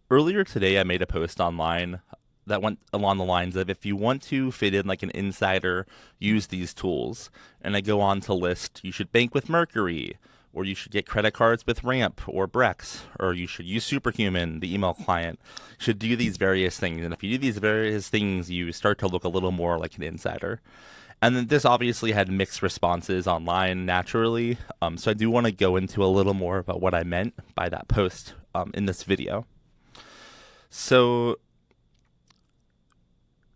Earlier today, I made a post online that went along the lines of if you want to fit in like an insider, use these tools. And I go on to list you should bank with Mercury, or you should get credit cards with Ramp or Brex, or you should use Superhuman, the email client. You should do these various things. And if you do these various things, you start to look a little more like an insider. And then this obviously had mixed responses online naturally. So I do want to go into a little more about what I meant by that post in this video. So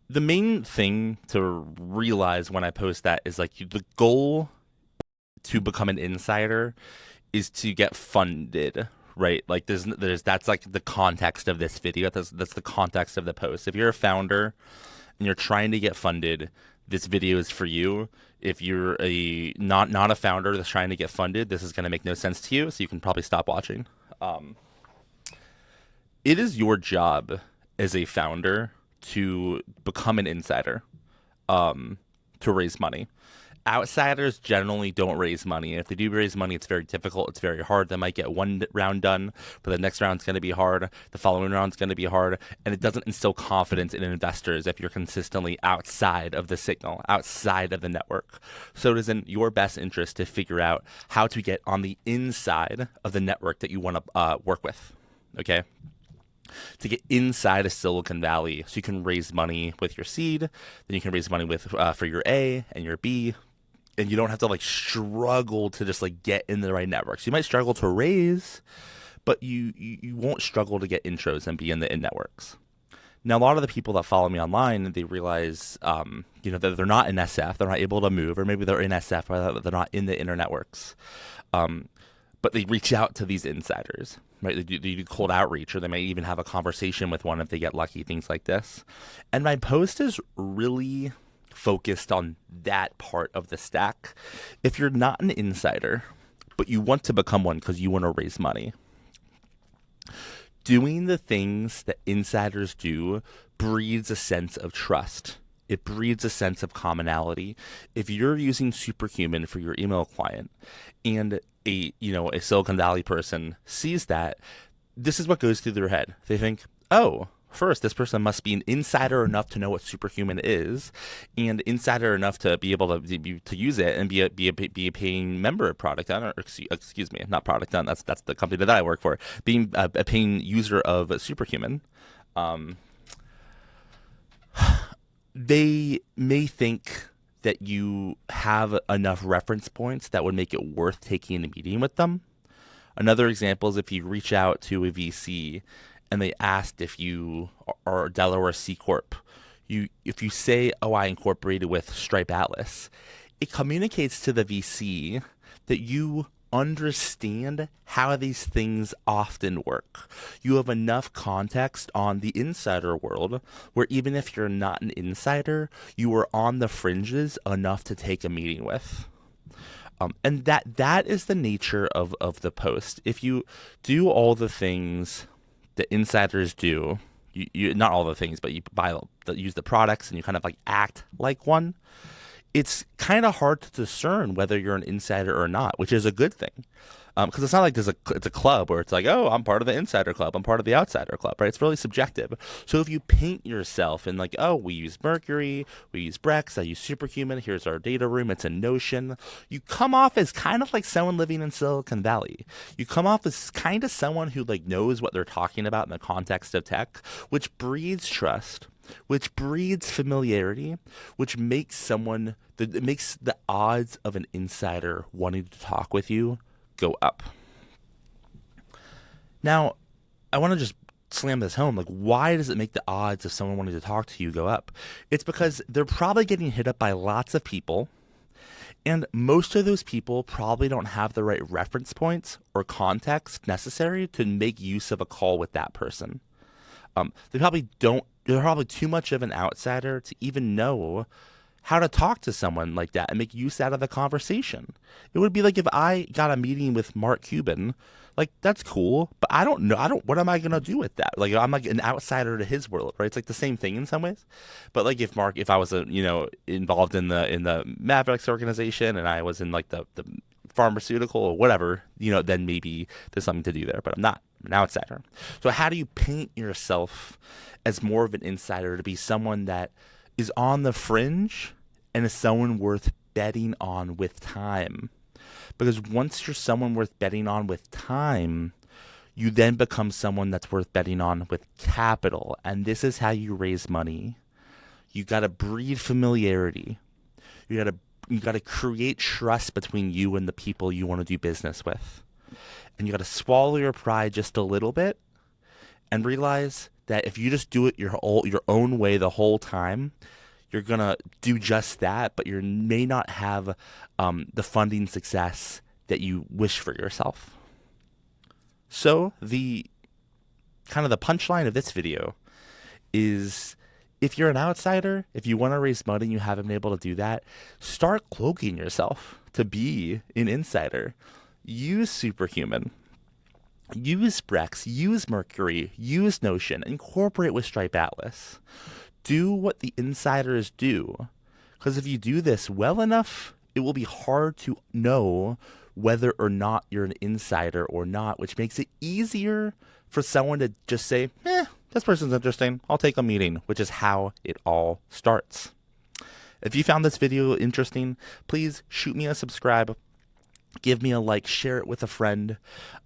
the main thing to realize when I post that is like the goal to become an insider is to get funded, right? Like there's that's like the context of this video. That's the context of the post. If you're a founder and you're trying to get funded, this video is for you. If you're a not a founder that's trying to get funded, this is going to make no sense to you, so you can probably stop watching. It is your job as a founder to become an insider, to raise money. Outsiders generally don't raise money. If they do raise money, it's very difficult. It's very hard. They might get one round done, but the next round's going to be hard. The following round's going to be hard. And it doesn't instill confidence in investors if you're consistently outside of the signal, outside of the network. So it is in your best interest to figure out how to get on the inside of the network that you want to work with. Okay? To get inside of Silicon Valley so you can raise money with your seed, then you can raise money with for your A and your B, and you don't have to like struggle to just like get in the right networks. You might struggle to raise, but you won't struggle to get intros and be in the in networks. Now, a lot of the people that follow me online, they realize, that they're not in SF, they're not able to move, or maybe they're in SF, but they're not in the inner networks. But they reach out to these insiders, right? They do cold outreach, or they might even have a conversation with one if they get lucky, things like this. And my post is really focused on that part of the stack. If you're not an insider, but you want to become one because you want to raise money, doing the things that insiders do breeds a sense of trust. It breeds a sense of commonality. If you're using Superhuman for your email client and a Silicon Valley person sees that, this is what goes through their head. They think, oh, first, this person must be an insider enough to know what Superhuman is, and insider enough to be able to use it and be a paying member product owner. Or excuse me, not product owner. That's the company that I work for. Being a paying user of Superhuman. They may think that you have enough reference points that would make it worth taking a meeting with them. Another example is if you reach out to a VC and they asked if you are a Delaware C Corp. If you say, oh, I incorporated with Stripe Atlas, it communicates to the VC that you understand how these things often work. You have enough context on the insider world where even if you're not an insider, you are on the fringes enough to take a meeting with. And that is the nature of the post. If you do all the things that insiders do, you not all the things, but you use the products and you kind of like act like one, it's kind of hard to discern whether you're an insider or not, which is a good thing. Because it's not like it's a club where it's like, oh, I'm part of the insider club, I'm part of the outsider club, right? It's really subjective. So if you paint yourself in like, oh, we use Mercury, we use Brex, I use Superhuman, here's our data room, it's a Notion, you come off as kind of like someone living in Silicon Valley. You come off as kind of someone who like knows what they're talking about in the context of tech, which breeds trust, which breeds familiarity, which makes it makes the odds of an insider wanting to talk with you go up. Now, I want to just slam this home. Like, why does it make the odds of someone wanting to talk to you go up? It's because they're probably getting hit up by lots of people, and most of those people probably don't have the right reference points or context necessary to make use of a call with that person. They probably don't. They're probably too much of an outsider to even know how to talk to someone like that and make use out of the conversation. It would be like if I got a meeting with Mark Cuban, like that's cool, but I don't know. What am I gonna do with that? Like I'm like an outsider to his world, right? It's like the same thing in some ways. But like if I was involved in the Mavericks organization and I was in like the pharmaceutical or whatever, then maybe there's something to do there. But I'm not. I'm an outsider. So how do you paint yourself as more of an insider to be someone that is on the fringe and is someone worth betting on with time? Because once you're someone worth betting on with time, you then become someone that's worth betting on with capital. And this is how you raise money. You got to breed familiarity. You got to create trust between you and the people you want to do business with. And you got to swallow your pride just a little bit and realize that if you just do it your own way the whole time, you're going to do just that, but you may not have the funding success that you wish for yourself. So the kind of the punchline of this video is, if you're an outsider, if you want to raise money and you haven't been able to do that, start cloaking yourself to be an insider. Use Superhuman. Use Brex. Use Mercury. Use Notion. Incorporate with Stripe Atlas. Do what the insiders do. Because if you do this well enough, it will be hard to know whether or not you're an insider or not, which makes it easier for someone to just say, this person's interesting, I'll take a meeting, which is how it all starts. If you found this video interesting, please shoot me a subscribe, give me a like, share it with a friend.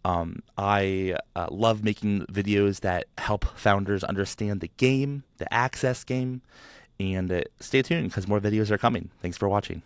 I love making videos that help founders understand the game, the access game, and stay tuned because more videos are coming. Thanks for watching.